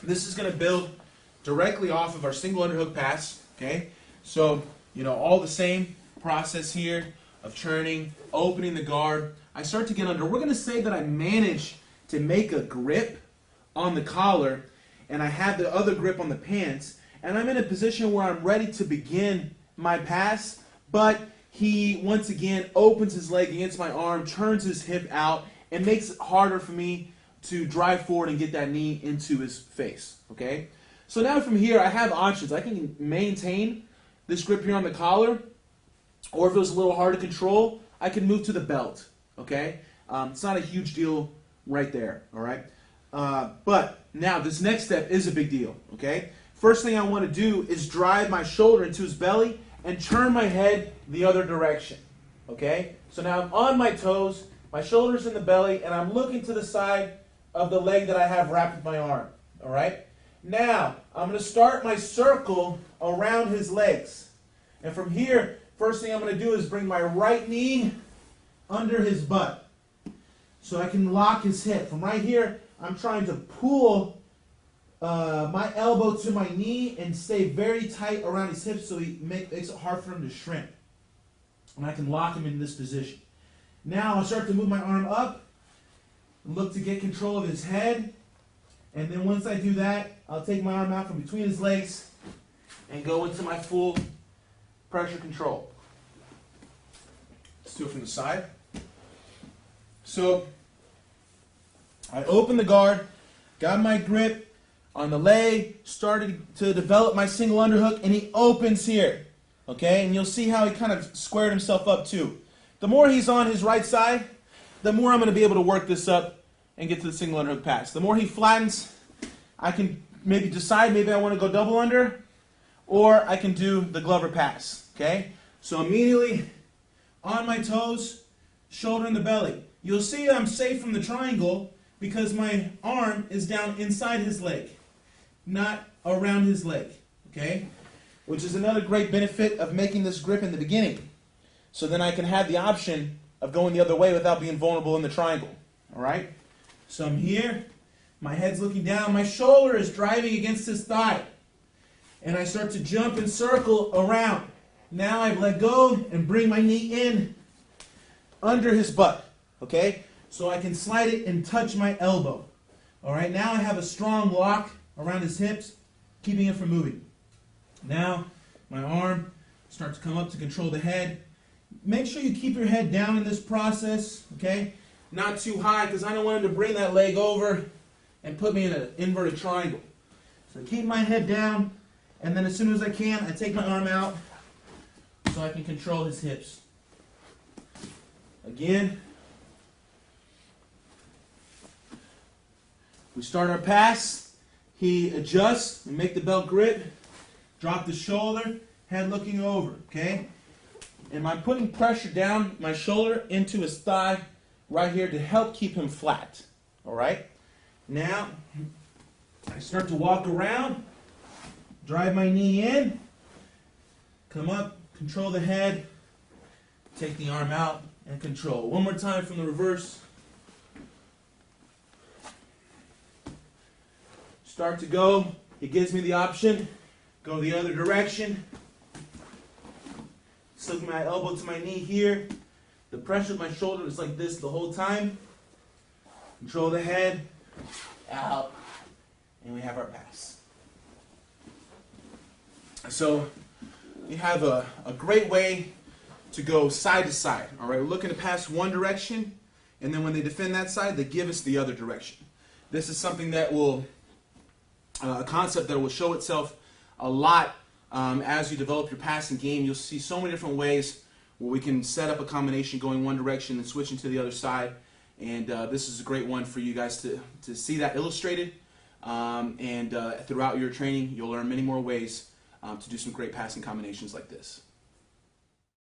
This is going to build directly off of our single underhook pass, okay? So, you know, all the same process here of churning, opening the guard. I start to get under. We're going to say that I manage to make a grip on the collar, and I have the other grip on the pants, and I'm in a position where I'm ready to begin my pass, but he, once again, opens his leg against my arm, turns his hip out, and makes it harder for me to drive forward and get that knee into his face, okay? So now from here, I have options. I can maintain this grip here on the collar, or if it was a little hard to control, I can move to the belt, okay? It's not a huge deal right there, all right? But now this next step is a big deal, okay? First thing I want to do is drive my shoulder into his belly and turn my head the other direction, okay? So now I'm on my toes, my shoulder's in the belly, and I'm looking to the side of the leg that I have wrapped with my arm, all right? Now, I'm going to start my circle around his legs. And from here, first thing I'm going to do is bring my right knee under his butt so I can lock his hip. From right here, I'm trying to pull my elbow to my knee and stay very tight around his hips so he makes it hard for him to shrimp. And I can lock him in this position. Now I'll start to move my arm up and look to get control of his head. And then once I do that, I'll take my arm out from between his legs and go into my full pressure control. Let's do it from the side. So I open the guard, got my grip on the leg, started to develop my single underhook, and he opens here. Okay, and you'll see how he kind of squared himself up too. The more he's on his right side, the more I'm going to be able to work this up and get to the single underhook pass. The more he flattens, I can maybe decide maybe I want to go double under, or I can do the Glover pass. Okay, so immediately on my toes, shoulder in the belly. You'll see I'm safe from the triangle because my arm is down inside his leg, not around his leg. Okay, which is another great benefit of making this grip in the beginning. So then I can have the option of going the other way without being vulnerable in the triangle. All right? So I'm here. My head's looking down. My shoulder is driving against his thigh. And I start to jump and circle around. Now I've let go and bring my knee in under his butt. Okay? So I can slide it and touch my elbow. All right? Now I have a strong lock around his hips, keeping it from moving. Now my arm starts to come up to control the head. Make sure you keep your head down in this process, okay? Not too high because I don't want him to bring that leg over and put me in an inverted triangle. So keep my head down, and then as soon as I can, I take my arm out so I can control his hips. Again, we start our pass. He adjusts and make the belt grip. Drop the shoulder, head looking over, okay? And I'm putting pressure down my shoulder into his thigh right here to help keep him flat, all right? Now, I start to walk around, drive my knee in, come up, control the head, take the arm out, and control. One more time from the reverse. Start to go. It gives me the option. Go the other direction. Slip my elbow to my knee here. The pressure of my shoulder is like this the whole time. Control the head. Out. And we have our pass. So you have a great way to go side to side. All right, we're looking to pass one direction, and then when they defend that side, they give us the other direction. This is something that will, a concept that will show itself a lot as you develop your passing game. You'll see so many different ways where we can set up a combination going one direction and switching to the other side. And this is a great one for you guys to see that illustrated. And throughout your training, you'll learn many more ways to do some great passing combinations like this.